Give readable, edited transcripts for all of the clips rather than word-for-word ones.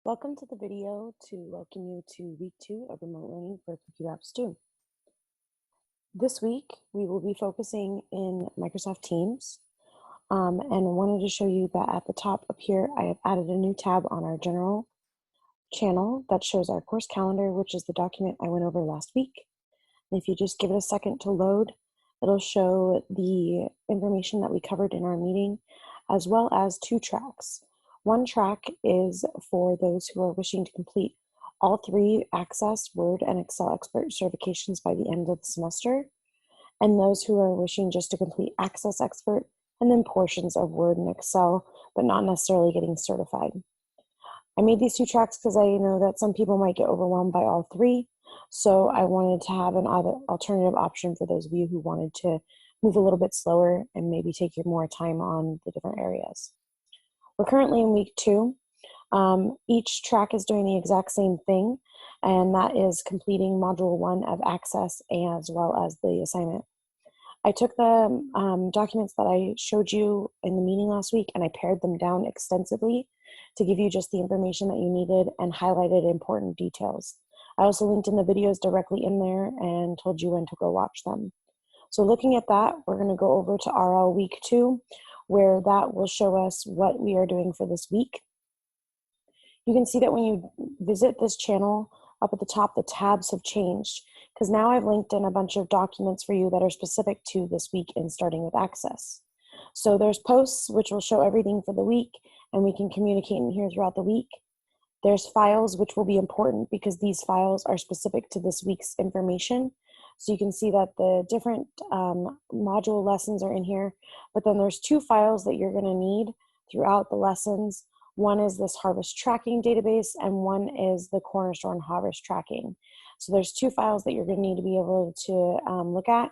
Welcome to the video to welcome you to week 2 of remote learning for Computer Apps 2. This week, we will be focusing in Microsoft Teams. And I wanted to show you that at the top up here, I have added a new tab on our general channel that shows our course calendar, which is the document I went over last week. And if you just give it a second to load, it'll show the information that we covered in our meeting, as well as 2 tracks. One track is for those who are wishing to complete all 3 Access, Word, and Excel Expert certifications by the end of the semester, and those who are wishing just to complete Access Expert and then portions of Word and Excel, but not necessarily getting certified. I made these 2 tracks because I know that some people might get overwhelmed by all 3, so I wanted to have an alternative option for those of you who wanted to move a little bit slower and maybe take more time on the different areas. We're currently in week 2. Each track is doing the exact same thing, and that is completing module 1 of Access as well as the assignment. I took the documents that I showed you in the meeting last week and I pared them down extensively to give you just the information that you needed and highlighted important details. I also linked in the videos directly in there and told you when to go watch them. So looking at that, we're going to go over to RL week 2, where that will show us what we are doing for this week. You can see that when you visit this channel, up at the top, the tabs have changed because now I've linked in a bunch of documents for you that are specific to this week and starting with Access. So there's posts, which will show everything for the week, and we can communicate in here throughout the week. There's files, which will be important because these files are specific to this week's information. So you can see that the different module lessons are in here, but then there's 2 files that you're going to need throughout the lessons. One is this harvest tracking database, and one is the Cornerstone harvest tracking. So there's 2 files that you're going to need to be able to look at.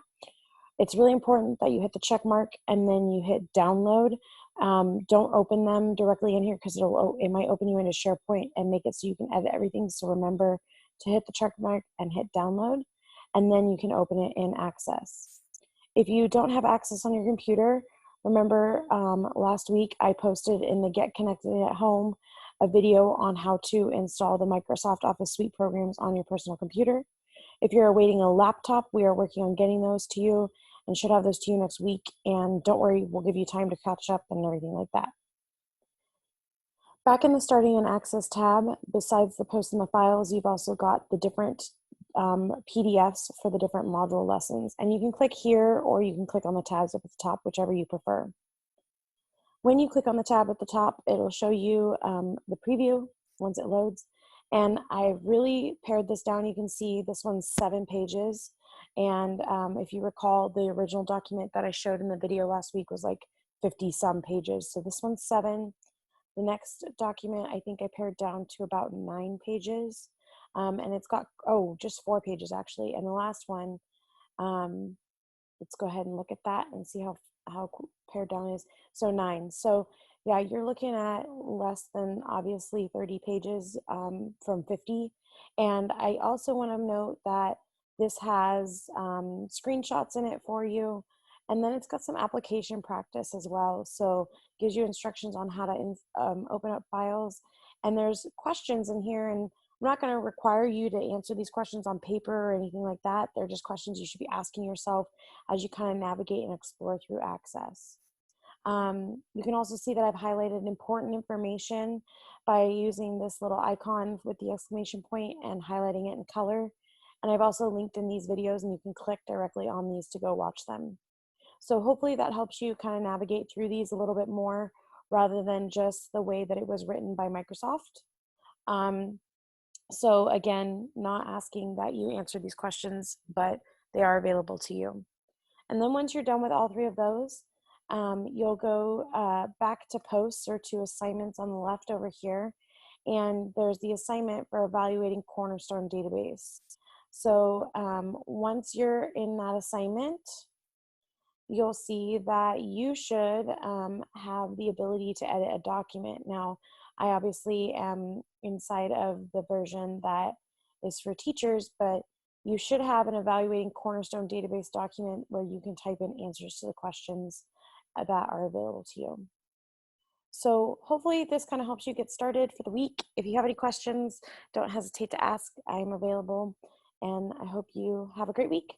It's really important that you hit the check mark and then you hit download. Don't open them directly in here because it might open you into SharePoint and make it so you can edit everything. So remember to hit the check mark and hit download, and then you can open it in Access. If you don't have Access on your computer, remember last week I posted in the Get Connected at Home a video on how to install the Microsoft Office Suite programs on your personal computer. If you're awaiting a laptop, we are working on getting those to you and should have those to you next week. And don't worry, we'll give you time to catch up and everything like that. Back in the Starting and Access tab, besides the posts and the files, you've also got the different PDFs for the different module lessons. And you can click here or you can click on the tabs up at the top, whichever you prefer. When you click on the tab at the top, it'll show you the preview once it loads. And I really pared this down. You can see this one's 7 pages. And if you recall, the original document that I showed in the video last week was like 50-some pages. So this one's 7. The next document, I think I pared down to about 9 pages. And it's got, just 4 pages actually. And the last one, let's go ahead and look at that and see how pared down it is. So 9. So yeah, you're looking at less than obviously 30 pages from 50. And I also want to note that this has screenshots in it for you. And then it's got some application practice as well. So it gives you instructions on how to open up files. And there's questions in here, and I'm not going to require you to answer these questions on paper or anything like that. They're just questions you should be asking yourself as you kind of navigate and explore through Access. You can also see that I've highlighted important information by using this little icon with the exclamation point and highlighting it in color. And I've also linked in these videos, and you can click directly on these to go watch them. So hopefully that helps you kind of navigate through these a little bit more rather than just the way that it was written by Microsoft. So again, not asking that you answer these questions, but they are available to you. And then once you're done with all 3 of those, you'll go back to posts or to assignments on the left over here. And there's the assignment for evaluating Cornerstone database. So once you're in that assignment, you'll see that you should have the ability to edit a document. Now, I obviously am inside of the version that is for teachers, but you should have an evaluating Cornerstone database document where you can type in answers to the questions that are available to you. So hopefully this kind of helps you get started for the week. If you have any questions, don't hesitate to ask. I am available, and I hope you have a great week.